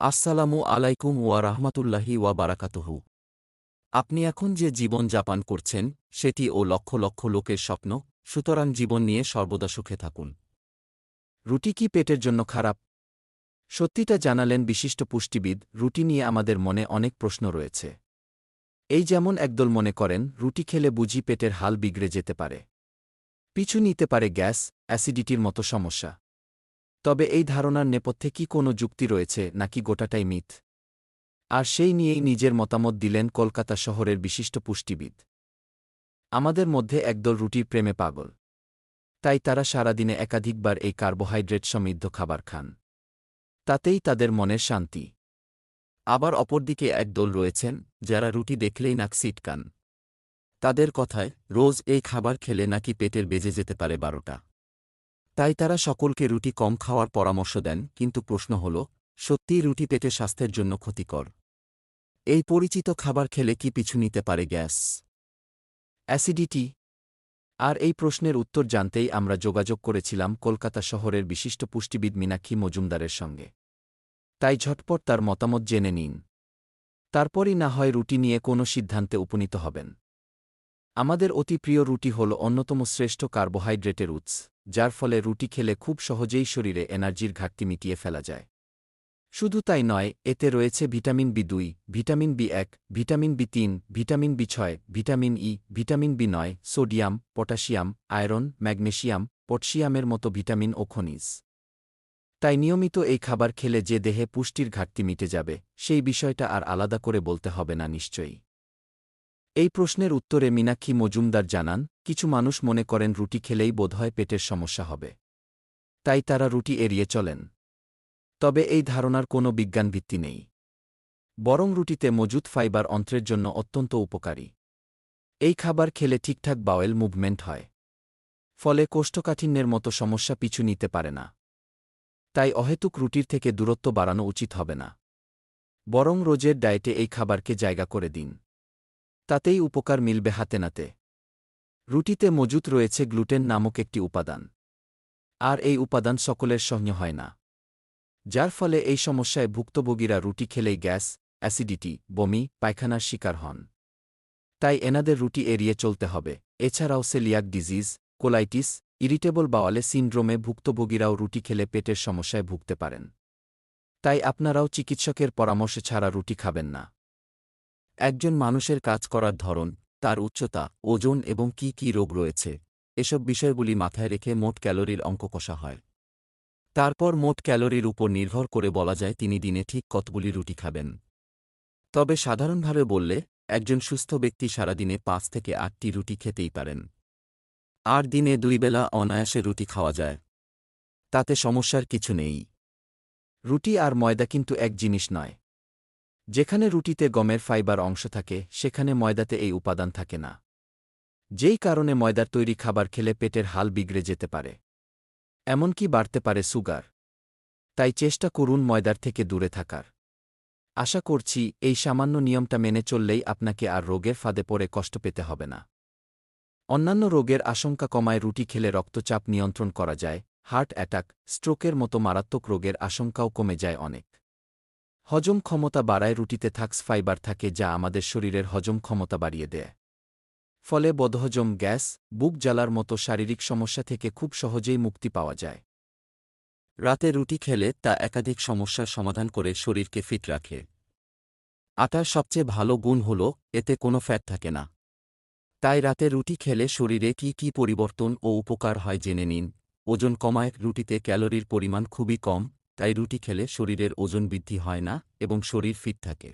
আসসালামু আলাইকুম ওয়া রাহমাতুল্লাহি ওয়া বারাকাতুহু। আপনি এখন যে জীবন যাপন করছেন, সেটি ও লক্ষ লক্ষ লোকের স্বপ্ন, সুতরাং জীবন নিয়ে সর্বদা সুখে থাকুন। রুটি কি পেটের জন্য খারাপ? সত্যিটা জানালেন বিশিষ্ট পুষ্টিবিদ। রুটি নিয়ে আমাদের মনে অনেক প্রশ্ন রয়েছে। এই যেমন একদল মনে করেন, রুটি খেলে বুঝি পেটের হাল বিগড়ে যেতে পারে, পিছু নিতে পারে গ্যাস, অ্যাসিডিটির মতো সমস্যা। তবে এই ধারণার নেপথ্যে কি কোনো যুক্তি রয়েছে, নাকি গোটাটাই মিথ? আর সেই নিয়েই নিজের মতামত দিলেন কলকাতা শহরের বিশিষ্ট পুষ্টিবিদ। আমাদের মধ্যে একদল রুটির প্রেমে পাগল। তাই তারা সারাদিনে একাধিকবার এই কার্বোহাইড্রেট সমৃদ্ধ খাবার খান। তাতেই তাদের মনের শান্তি। আবার অপরদিকে একদল রয়েছেন, যারা রুটি দেখলেই নাক সিটকান। তাদের কথায় রোজ এই খাবার খেলে নাকি পেটের বেজে যেতে পারে 12টা। তাই তারা সকলকে রুটি কম খাওয়ার পরামর্শ দেন। কিন্তু প্রশ্ন হল, সত্যিই রুটি পেটের স্বাস্থ্যের জন্য ক্ষতিকর? এই পরিচিত খাবার খেলে কি পিছু নিতে পারে গ্যাস, অ্যাসিডিটি? আর এই প্রশ্নের উত্তর জানতেই আমরা যোগাযোগ করেছিলাম কলকাতা শহরের বিশিষ্ট পুষ্টিবিদ মীনাক্ষী মজুমদারের সঙ্গে। তাই ঝটপট তার মতামত জেনে নিন। তারপরই না হয় রুটি নিয়ে কোনো সিদ্ধান্তে উপনীত হবেন। আমাদের অতি প্রিয় রুটি হল অন্যতম শ্রেষ্ঠ কার্বোহাইড্রেটের উৎস, যার ফলে রুটি খেলে খুব সহজেই শরীরে এনার্জির ঘাটতি মিটিয়ে ফেলা যায়। শুধু তাই নয়, এতে রয়েছে vitamin B2, vitamin B one, vitamin বি3, vitamin বি6, vitamin E, vitamin বি9, sodium, potassium, iron, magnesium, পটাশিয়ামের মতো ভিটামিন ও খনিজ। তাই নিয়মিত এই খাবার খেলে যে দেহে পুষ্টির ঘাটতি মিটে যাবে, সেই বিষয়টা আর আলাদা করে বলতে হবে না নিশ্চয়ই। এই প্রশ্নের উত্তরে মীনাক্ষী মজুমদার জানান, কিছু মানুষ মনে করেন রুটি খেলেই বোধহয় পেটের সমস্যা হবে। তাই তারা রুটি এড়িয়ে চলেন। তবে এই ধারণার কোনো বিজ্ঞান ভিত্তি নেই। বরং রুটিতে মজুদ ফাইবার অন্ত্রের জন্য অত্যন্ত উপকারী। এই খাবার খেলে ঠিকঠাক বাওয়েল মুভমেন্ট হয়। ফলে কোষ্ঠকাঠিন্যের মতো সমস্যা পিছু নিতে পারে না। তাই অহেতুক রুটির থেকে দূরত্ব বাড়ানো উচিত হবে না। বরং রোজের ডায়েটে এই খাবারকে জায়গা করে দিন। তাতেই উপকার মিলবে হাতে নাতে। রুটিতে মজুত রয়েছে গ্লুটেন নামক একটি উপাদান। আর এই উপাদান সকলের সহ্য হয় না। যার ফলে এই সমস্যায় ভুক্তভোগীরা রুটি খেলেই গ্যাস, অ্যাসিডিটি, বমি, পায়খানার শিকার হন। তাই এনাদের রুটি এড়িয়ে চলতে হবে। এছাড়াও সেলিয়াক ডিজিজ, কোলাইটিস, ইরিটেবল বাওয়ালে সিন্ড্রোমে ভুক্তভোগীরাও রুটি খেলে পেটের সমস্যায় ভুগতে পারেন। তাই আপনারাও চিকিৎসকের পরামর্শ ছাড়া রুটি খাবেন না। একজন মানুষের কাজ করার ধরন, তার উচ্চতা, ওজন এবং কি কি রোগ রয়েছে, এসব বিষয়গুলি মাথায় রেখে মোট ক্যালোরির অঙ্ক কষা হয়। তারপর মোট ক্যালোরির উপর নির্ভর করে বলা যায় তিনি দিনে ঠিক কতগুলি রুটি খাবেন। তবে সাধারণভাবে বললে, একজন সুস্থ ব্যক্তি সারাদিনে 5 থেকে 8টি রুটি খেতেই পারেন। আর দিনে 2 বেলা অনায়াসে রুটি খাওয়া যায়। তাতে সমস্যার কিছু নেই। রুটি আর ময়দা কিন্তু এক জিনিস নয়। যেখানে রুটিতে গমের ফাইবার অংশ থাকে, সেখানে ময়দাতে এই উপাদান থাকে না। যেই কারণে ময়দার তৈরি খাবার খেলে পেটের হাল বিগড়ে যেতে পারে। এমনকি বাড়তে পারে সুগার। তাই চেষ্টা করুন ময়দার থেকে দূরে থাকার। আশা করছি এই সামান্য নিয়মটা মেনে চললেই আপনাকে আর রোগের ফাঁদে পড়ে কষ্ট পেতে হবে না। অন্যান্য রোগের আশঙ্কা কমায় রুটি খেলে রক্তচাপ নিয়ন্ত্রণ করা যায়, হার্ট অ্যাটাক, স্ট্রোকের মতো মারাত্মক রোগের আশঙ্কাও কমে যায় অনেক। হজম ক্ষমতা বাড়ায় রুটিতে থাকস ফাইবার থাকে, যা আমাদের শরীরের হজম ক্ষমতা বাড়িয়ে দেয়। ফলে বদহজম, গ্যাস, বুক জ্বালার মতো শারীরিক সমস্যা থেকে খুব সহজেই মুক্তি পাওয়া যায়। রাতে রুটি খেলে তা একাধিক সমস্যার সমাধান করে শরীরকে ফিট রাখে। আটার সবচেয়ে ভালো গুণ হল এতে কোনো ফ্যাট থাকে না। তাই রাতে রুটি খেলে শরীরে কি কি পরিবর্তন ও উপকার হয় জেনে নিন। ওজন কমায়, রুটিতে ক্যালোরির পরিমাণ খুবই কম, তাই রুটি খেলে শরীরের ওজন বৃদ্ধি হয় না এবং শরীর ফিট থাকে।